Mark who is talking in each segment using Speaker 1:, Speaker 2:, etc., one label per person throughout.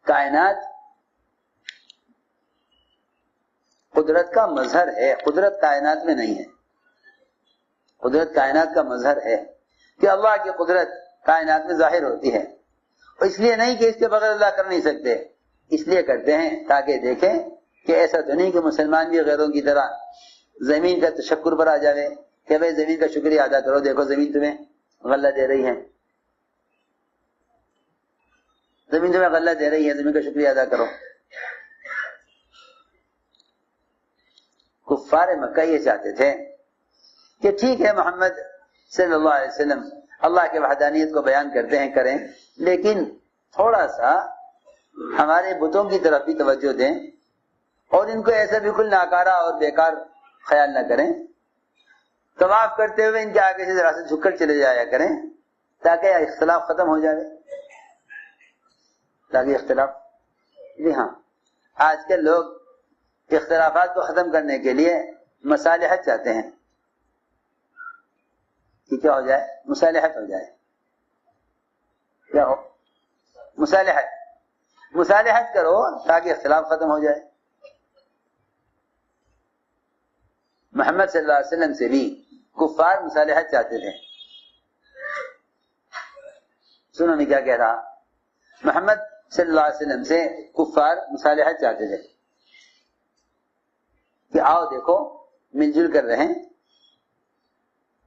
Speaker 1: کائنات قدرت کا مظہر ہے، قدرت کائنات میں نہیں ہے. قدرت کائنات کا مظہر ہے کہ اللہ کی قدرت کائنات میں ظاہر ہوتی ہے. اور اس لیے نہیں کہ اس کے بغیر اللہ کر نہیں سکتے، اس لیے کرتے ہیں تاکہ دیکھیں کہ ایسا تو نہیں کہ مسلمان بھی غیروں کی طرح زمین کا تشکر پر آ جائے کہ بھائی زمین کا شکریہ ادا کرو، دیکھو زمین تمہیں غلہ دے رہی ہے، زمین تمہیں غلہ دے رہی ہے، زمین کا شکریہ ادا کرو. کفار مکہ یہ چاہتے تھے کہ ٹھیک ہے محمد صلی اللہ علیہ وسلم اللہ کے وحدانیت کو بیان کرتے ہیں، کریں، لیکن تھوڑا سا ہمارے بتوں کی طرف بھی توجہ دیں اور ان کو ایسا بالکل ناکارہ اور بیکار خیال نہ کریں. طواف کرتے ہوئے ان کے آگے سے ذرا سے جھک کر چلے جایا کریں تاکہ اختلاف ختم ہو جائے، تاکہ اختلاف. جی ہاں، آج کل لوگ اختلافات کو ختم کرنے کے لیے مصالحت چاہتے ہیں کہ کیا ہو جائے، مصالحت ہو جائے. کیا ہو؟ مصالحت کرو تاکہ اختلاف ختم ہو جائے. محمد صلی اللہ علیہ وسلم سے بھی کفار مصالحت چاہتے تھے. سنو میں کیا کہہ رہا، محمد صلی اللہ علیہ وسلم سے کفار مصالحت چاہتے تھے کہ آؤ دیکھو مل جل کر رہیں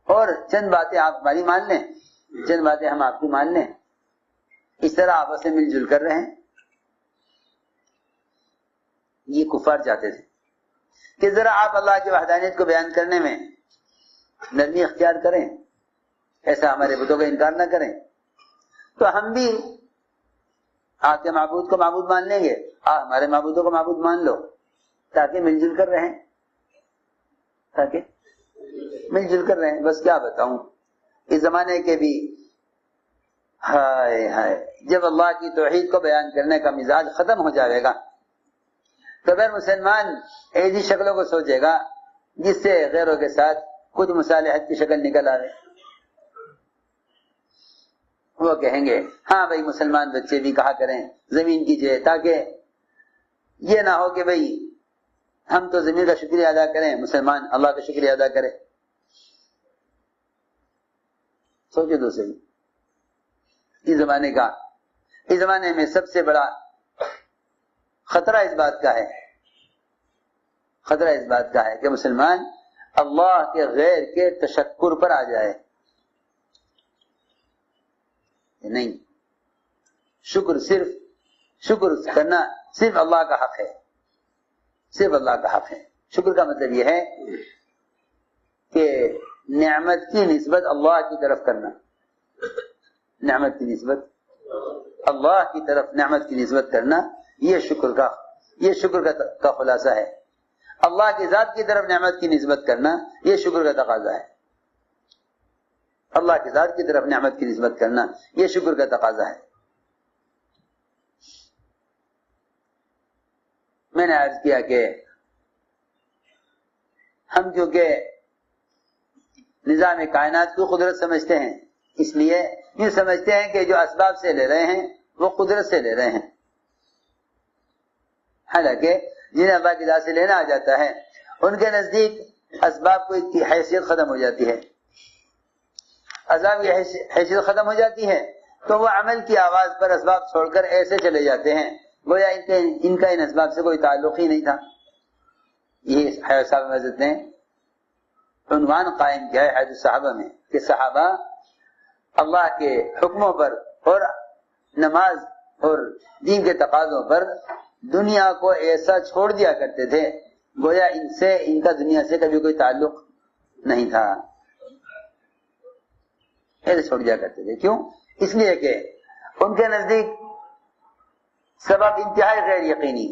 Speaker 1: اور چند باتیں آپ ہماری مان لیں، چند باتیں ہم آپ کی مان لیں، اس طرح آپس میں مل جل کر رہیں. یہ کفار چاہتے تھے کہ ذرا آپ اللہ کی وحدانیت کو بیان کرنے میں نرمی اختیار کریں، ایسا ہمارے بتوں کا انکار نہ کریں تو ہم بھی آپ کے معبود کو معبود مان لیں گے، آپ ہمارے معبودوں کو معبود مان لو تاکہ مل جل کر رہیں، تاکہ مل جل کر رہیں. بس کیا بتاؤں، اس زمانے کے بھی ہائے ہائے جب اللہ کی توحید کو بیان کرنے کا مزاج ختم ہو جائے گا تو پھر مسلمان ایسی شکلوں کو سوچے گا جس سے غیروں کے ساتھ خود مصالحت کی شکل نکل آئے. وہ کہیں گے ہاں بھائی مسلمان بچے بھی کہا کریں زمین کیجئے، تاکہ یہ نہ ہو کہ بھائی ہم تو زمین کا شکریہ ادا کریں، مسلمان اللہ کا شکریہ ادا کرے. سوچے تو صحیح، اس زمانے میں سب سے بڑا خطرہ اس بات کا ہے کہ مسلمان اللہ کے غیر کے تشکر پر آ جائے. نہیں، شکر کرنا صرف اللہ کا حق ہے، صرف اللہ کا حق ہے. شکر کا مطلب یہ ہے کہ نعمت کی نسبت اللہ کی طرف کرنا، نعمت کی نسبت اللہ کی طرف نعمت کی نسبت کرنا، یہ شکر کا خلاصہ ہے. اللہ کی ذات کی طرف نعمت کی نسبت کرنا یہ شکر کا تقاضا ہے. اللہ کی ذات کی طرف نعمت کی نسبت کرنا یہ شکر کا تقاضا ہے. میں نے عرض کیا کہ ہم کیونکہ نظام کائنات کو قدرت سمجھتے ہیں، اس لیے یہ سمجھتے ہیں کہ جو اسباب سے لے رہے ہیں وہ قدرت سے لے رہے ہیں، حالانکہ جنہیں اللہ کی ذات سے لینا آ جاتا ہے ان کے نزدیک اسباب کی حیثیت ختم ہو جاتی ہے. اسباب کی حیثیت ختم ہو جاتی ہے تو وہ عمل کی آواز پر اسباب چھوڑ کر ایسے چلے جاتے ہیں گویا ان کا ان اسباب سے کوئی تعلق ہی نہیں تھا. یہ صاحب حضرت نے عنوان قائم کیا ہے حدیث الصحابہ میں کہ صحابہ اللہ کے حکموں پر اور نماز اور دین کے تقاضوں پر دنیا کو ایسا چھوڑ دیا کرتے تھے گویا ان کا دنیا سے کبھی کوئی تعلق نہیں تھا. ایسے چھوڑ دیا کرتے تھے. کیوں؟ اس لیے کہ ان کے نزدیک سبب انتہائی غیر یقینی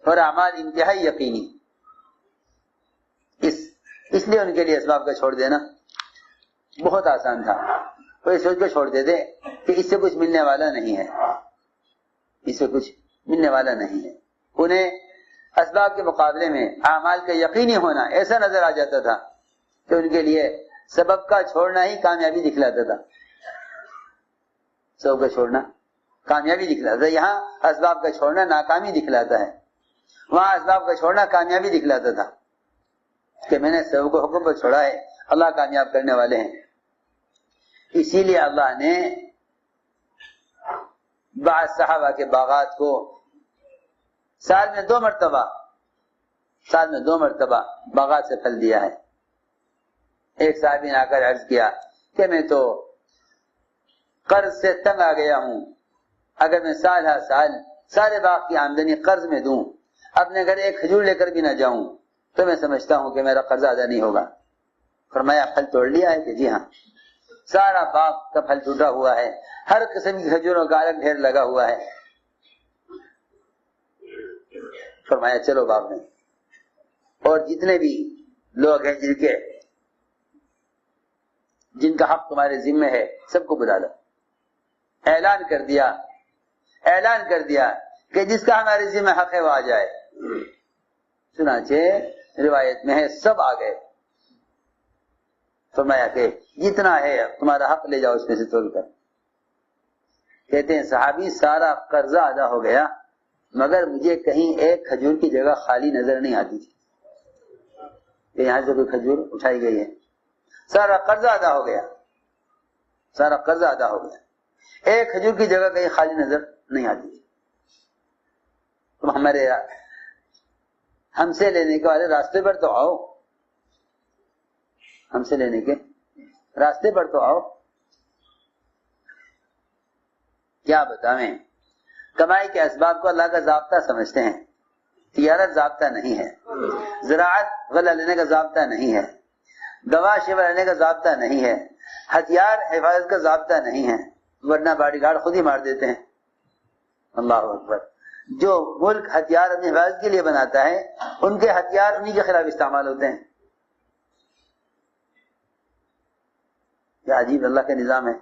Speaker 1: اور اعمال انتہائی یقینی، اس لیے ان کے لیے اسباب کا چھوڑ دینا بہت آسان تھا. وہ یہ سوچ کے چھوڑ دیتے کہ اس سے کچھ ملنے والا نہیں ہے، اس سے کچھ ملنے والا نہیں ہے. انہیں اسباب کے مقابلے میں اعمال کا یقینی ہونا ایسا نظر آ جاتا تھا کہ ان کے لیے سبب کا چھوڑنا ہی کامیابی دکھلاتا تھا. سبب کا چھوڑنا کامیابی دکھلاتا ہے. یہاں اسباب کا چھوڑنا ناکامی دکھلاتا ہے, وہاں اسباب کا چھوڑنا کامیابی دکھلاتا تھا کہ میں نے سب کو حکم پر چھوڑا ہے, اللہ کامیاب کرنے والے ہیں. اسی لیے اللہ نے بعض صحابہ کے باغات کو سال میں دو مرتبہ باغات سے پھل دیا ہے. ایک صحابی نے آ کر عرض کیا کہ میں تو قرض سے تنگ آ گیا ہوں, اگر میں سال ہر سال سارے باغ کی آمدنی قرض میں دوں, اپنے گھر ایک کھجور لے کر بھی نہ جاؤں, تو میں سمجھتا ہوں کہ میرا قرض ادا نہیں ہوگا. فرمایا پھل توڑ لیا ہے؟ کہ جی ہاں, سارا باغ کا پھل ٹوٹا ہوا ہے, ہر قسم کی کھجوروں کا الگ ڈھیر لگا ہوا ہے. فرمایا چلو باغ میں, اور جتنے بھی لوگ ہیں جن کا حق تمہارے ذمہ ہے سب کو بلا لو. اعلان کر دیا کہ جس کا ہمارے ذمہ حق ہے وہ آ جائے. چنانچہ روایت میں ہے سب آ گئے. فرمایا کہ جتنا ہے تمہارا حق لے جاؤ اس میں سے تول کر. کہتے ہیں صحابی سارا قرضہ ادا ہو گیا, مگر مجھے کہیں ایک کھجور کی جگہ خالی نظر نہیں آتی تھی کہ یہاں سے کوئی کھجور اٹھائی گئی ہے. سارا قرضہ ادا ہو گیا, ایک کھجور کی جگہ کہیں خالی نظر نہیں آتی تھی. تم ہم سے لینے کے والے راستے پر تو آؤ, ہم سے لینے کے راستے پر تو آؤ. کیا بتائیں, کمائی کے اسباب کو اللہ کا ضابطہ سمجھتے ہیں. تجارت ضابطہ نہیں ہے, زراعت غلہ لینے کا ضابطہ نہیں ہے, دوا شیوا لینے کا ضابطہ نہیں ہے, ہتھیار حفاظت کا ضابطہ نہیں ہے, ورنہ باڈی گارڈ خود ہی مار دیتے ہیں. اللہ اکبر. جو ملک ہتھیار اپنی حفاظت کے لیے بناتا ہے ان کے ہتھیار انہی کے خلاف استعمال ہوتے ہیں. کیا عجیب اللہ کا نظام ہے.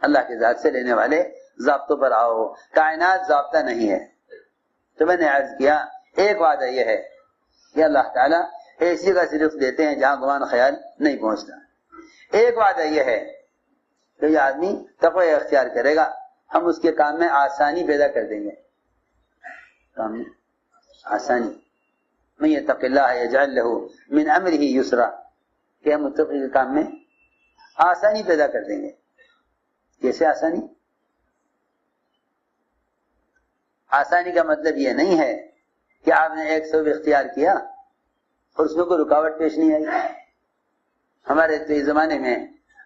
Speaker 1: اللہ کے ذات سے لینے والے ضابطوں پر آؤ. کائنات ضابطہ نہیں ہے. تو میں نے عرض کیا ایک وعدہ یہ ہے کہ اللہ تعالیٰ ایسی کا صرف دیتے ہیں جہاں گمان خیال نہیں پہنچتا. ایک وعدہ یہ ہے کہ یہ آدمی تقوی اختیار کرے گا, ہم اس کے کام میں آسانی پیدا کر دیں گے. کام میں آسانی, من یتق اللہ یجعل لہ من امرہ یسرا, کہ ہم متقی کے کام میں آسانی پیدا کر دیں گے. کیسے آسانی؟ آسانی کا مطلب یہ نہیں ہے کہ آپ نے ایک سبب اختیار کیا اور اس میں کوئی رکاوٹ پیش نہیں آئی. ہمارے تو زمانے میں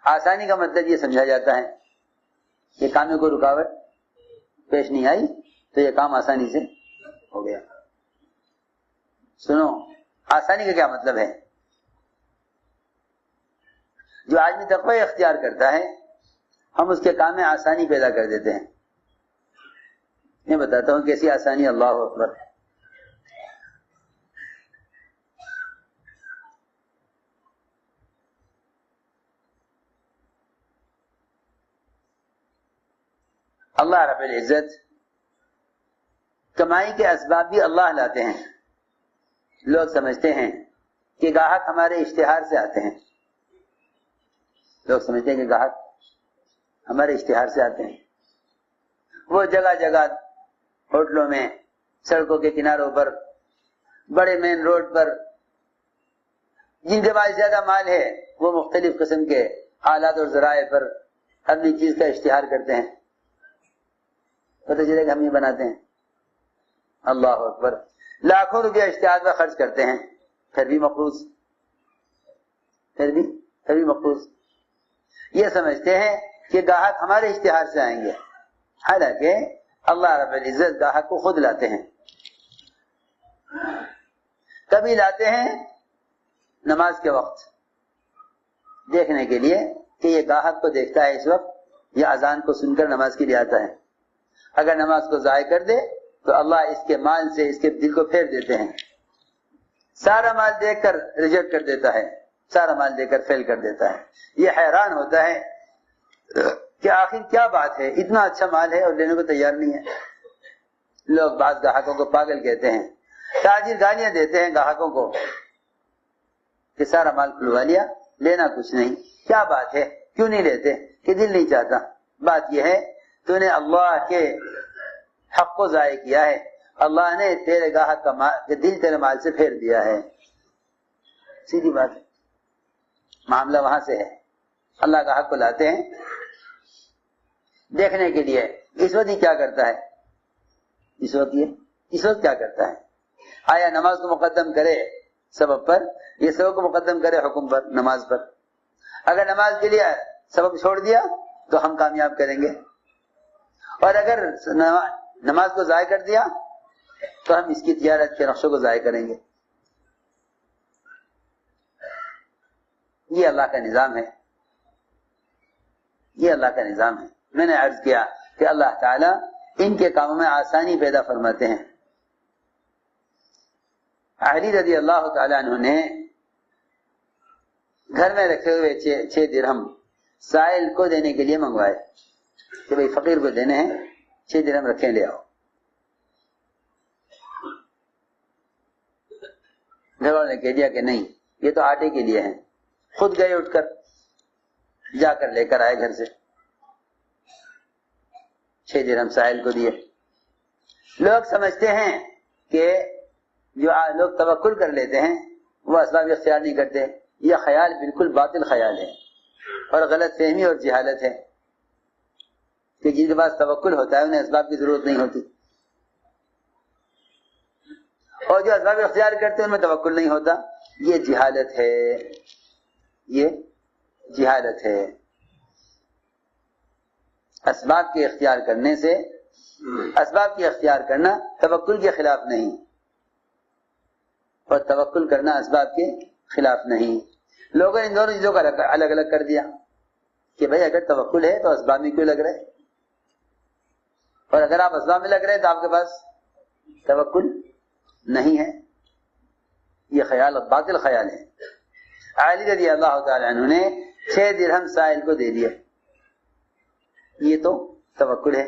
Speaker 1: آسانی کا مطلب یہ سمجھا جاتا ہے کہ کام میں کوئی رکاوٹ پیش نہیں آئی تو یہ کام آسانی سے ہو گیا. سنو, آسانی کا کیا مطلب ہے؟ جو آدمی تقوی اختیار کرتا ہے ہم اس کے کام میں آسانی پیدا کر دیتے ہیں. میں بتاتا ہوں کیسی آسانی. اللہ اکبر. اللہ رب العزت کمائی کے اسباب بھی اللہ لاتے ہیں. لوگ سمجھتے ہیں کہ گاہک ہمارے اشتہار سے آتے ہیں. لوگ سمجھتے ہیں کہ گاہک ہمارے اشتہار سے آتے ہیں. وہ جگہ جگہ ہوٹلوں میں, سڑکوں کے کناروں پر, بڑے مین روڈ پر, جن کے پاس زیادہ مال ہے وہ مختلف قسم کے آلات اور ذرائع پر اپنی چیز کا اشتہار کرتے ہیں. پتہ چلے کہ ہم یہ بناتے ہیں. اللہ اکبر. لاکھوں روپیہ اشتہار پر خرچ کرتے ہیں, پھر بھی مقروض. یہ سمجھتے ہیں کہ گاہک ہمارے اشتہار سے آئیں گے, حالانکہ اللہ رب العزت گاہک کو خود لاتے ہیں. کبھی لاتے ہیں نماز کے وقت دیکھنے کے لیے کہ یہ گاہک کو دیکھتا ہے اس وقت یا اذان کو سن کر نماز کے لیے آتا ہے. اگر نماز کو ضائع کر دے تو اللہ اس کے مال سے اس کے دل کو پھیر دیتے ہیں. سارا مال دیکھ کر ریجیکٹ کر دیتا ہے, سارا مال دے کر فیل کر دیتا ہے. یہ حیران ہوتا ہے کہ آخر کیا بات ہے, اتنا اچھا مال ہے اور لینے کو تیار نہیں ہے. لوگ بعض گاہکوں کو پاگل کہتے ہیں, تاجر گالیاں دیتے ہیں گاہکوں کو کہ سارا مال کھلوا لیا, لینا کچھ نہیں. کیا بات ہے, کیوں نہیں لیتے؟ کہ دل نہیں چاہتا. بات یہ ہے تو نے اللہ کے حق کو ضائع کیا ہے. اللہ نے تیرے گاہک کا دل تیرے مال سے پھیر دیا ہے. سیدھی بات ہے. معاملہ وہاں سے ہے. اللہ کا حق کو لاتے ہیں دیکھنے کے لیے. اس وقت یہ کیا کرتا ہے؟ اس وقت کیا کرتا ہے؟ آیا نماز کو مقدم کرے سبب پر، یہ سبب کو مقدم کرے حکم پر، نماز پر. اگر نماز کے لیے سبب چھوڑ دیا تو ہم کامیاب کریں گے، اور اگر نماز کو ضائع کر دیا تو ہم اس کی تجارت کے نقشوں کو ضائع کریں گے. یہ اللہ کا نظام ہے. یہ اللہ کا نظام ہے. میں نے عرض کیا کہ اللہ تعالیٰ ان کے کاموں میں آسانی پیدا فرماتے ہیں. علی رضی اللہ تعالیٰ عنہ نے گھر میں رکھے ہوئے 6 درہم سائل کو دینے کے لیے منگوائے کہ بھئی فقیر کو دینے ہیں، 6 درہم رکھیں، لے آؤ. گھر والوں نے کہہ دیا کہ نہیں، یہ تو آٹے کے لیے ہیں. خود گئے اٹھ کر، جا کر لے کر آئے گھر سے. 6 درہم سائل کو دیے. لوگ سمجھتے ہیں کہ جو لوگ توکل کر لیتے ہیں وہ اسباب اختیار نہیں کرتے. یہ خیال بالکل باطل خیال ہے اور غلط فہمی اور جہالت ہے کہ جن کے پاس توکل ہوتا ہے انہیں اسباب کی ضرورت نہیں ہوتی، اور جو اسباب اختیار کرتے ہیں ان میں توکل نہیں ہوتا. یہ جہالت ہے. یہ جہالت ہے. اسباب کے اختیار کرنے سے، اسباب کے اختیار کرنا توکل کے خلاف نہیں، اور توکل کرنا اسباب کے خلاف نہیں. لوگوں نے ان دونوں چیزوں کا الگ الگ کر دیا کہ بھئی اگر توکل ہے تو اسباب میں کیوں لگ رہے، اور اگر آپ اسباب میں لگ رہے ہیں تو آپ کے پاس توکل نہیں ہے. یہ خیال باطل خیال ہے. علی رضی اللہ تعالی عنہ نے 6 درہم سائل کو دے دیا. یہ تو توکل ہے.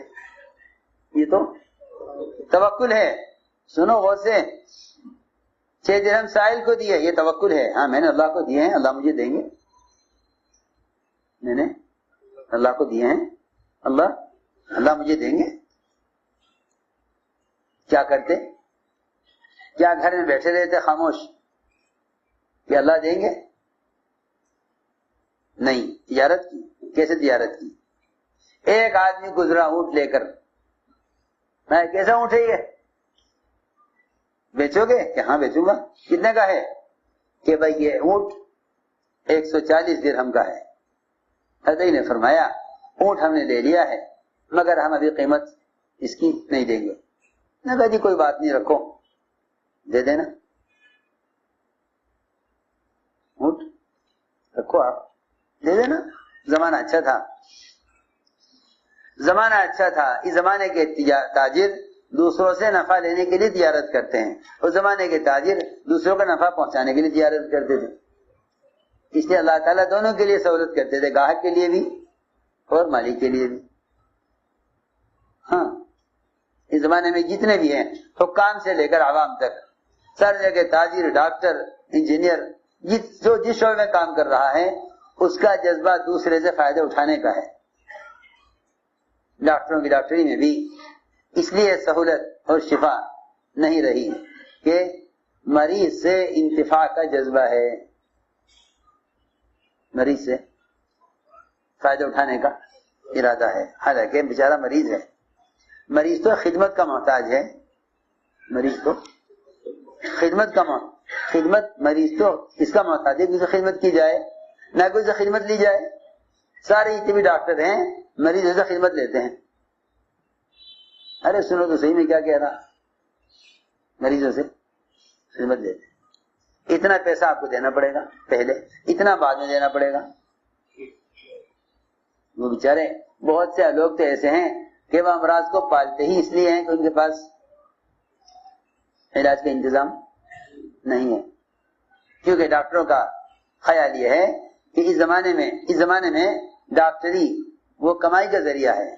Speaker 1: یہ تو توکل ہے. سنو غور سے. 6 درہم سائل کو دیے، یہ توکل ہے. ہاں میں نے اللہ کو دیے ہیں، اللہ مجھے دیں گے. میں نے اللہ کو دیے ہیں، اللہ مجھے دیں گے. کیا کرتے؟ کیا گھر میں بیٹھے رہتے خاموش کہ اللہ دیں گے؟ نہیں. تجارت کی. کیسے تجارت کی؟ ایک آدمی گزرا اونٹ لے کر. میں کیسا اونٹ ہے یہ؟ بیچو گے؟ کہ ہاں بیچوں گا. کتنے کا ہے؟ کہ بھائی یہ اونٹ 140 درہم کا ہے. حضرت نے فرمایا اونٹ ہم نے لے لیا ہے مگر ہم ابھی قیمت اس کی نہیں دیں گے. نہ کہا جی کوئی بات نہیں، رکھو، دے دینا. اونٹ رکھو، آپ دے دینا. زمانہ اچھا تھا. زمانہ اچھا تھا. اس زمانے کے تاجر دوسروں سے نفع لینے کے لیے تجارت کرتے ہیں. اس زمانے کے تاجر دوسروں کا نفع پہنچانے کے لیے تجارت کرتے تھے. اس لیے اللہ تعالیٰ دونوں کے لیے سہولت کرتے تھے، گاہک کے لیے بھی اور مالک کے لیے بھی. ہاں اس زمانے میں جتنے بھی ہیں، حکام سے لے کر عوام تک، سر جگہ تاجر، ڈاکٹر، انجینئر، جو جس شعبے میں کام کر رہا ہے اس کا جذبہ دوسرے سے فائدہ اٹھانے کا ہے. ڈاکٹروں کی ڈاکٹری میں بھی اس لیے سہولت اور شفا نہیں رہی کہ مریض سے انتفاع کا جذبہ ہے، مریض سے فائدہ اٹھانے کا ارادہ ہے. حالانکہ بیچارہ مریض ہے، مریض تو خدمت کا محتاج ہے. مریض تو خدمت مریض تو اس کا محتاج ہے کہ اسے خدمت کی جائے، نہ کہ اسے خدمت لی جائے. سارے جتنے بھی ڈاکٹر ہیں مریضوں سے خدمت لیتے ہیں. ارے سنو تو صحیح میں کیا کہہ رہا، مریضوں سے خدمت لیتے ہیں. اتنا پیسہ آپ کو دینا پڑے گا پہلے، اتنا بعد میں دینا پڑے گا. وہ بیچارے بہت سے لوگ تو ایسے ہیں کہ وہ امراض کو پالتے ہی اس لیے ہیں کہ ان کے پاس علاج کا انتظام نہیں ہے. کیونکہ ڈاکٹروں کا خیال یہ ہے کہ اس زمانے میں ڈاکٹری وہ کمائی کا ذریعہ ہے.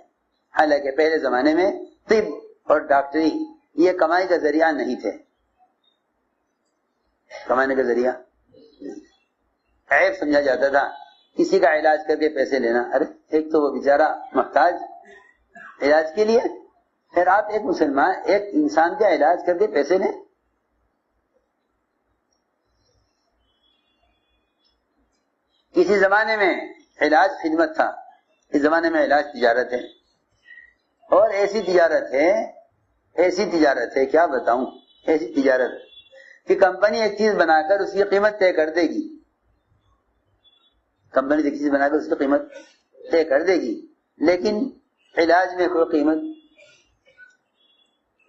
Speaker 1: حالانکہ پہلے زمانے میں طب اور ڈاکٹری یہ کمائی کا ذریعہ نہیں تھے. کمانے کا ذریعہ عیب سمجھا جاتا تھا کسی کا علاج کر کے پیسے لینا، ارے ایک تو وہ بیچارہ محتاج علاج کے لیے، پھر آپ ایک مسلمان ایک انسان کا علاج کر کے پیسے لیں۔ کسی زمانے میں علاج خدمت تھا، اس زمانے میں علاج تجارت ہے، اور ایسی تجارت ہے کیا بتاؤں، ایسی تجارت کہ کمپنی ایک چیز بنا کر اس کی قیمت طے کر دے گی، کمپنی ایک چیز بنا کر اس کی قیمت طے کر دے گی، لیکن علاج میں کوئی قیمت،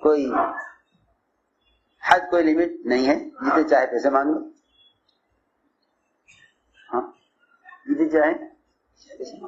Speaker 1: کوئی حد، کوئی لمٹ نہیں ہے، جتنے چاہے پیسے مانگ لو، ہاں جتنے چاہے پیسے مانگ لو۔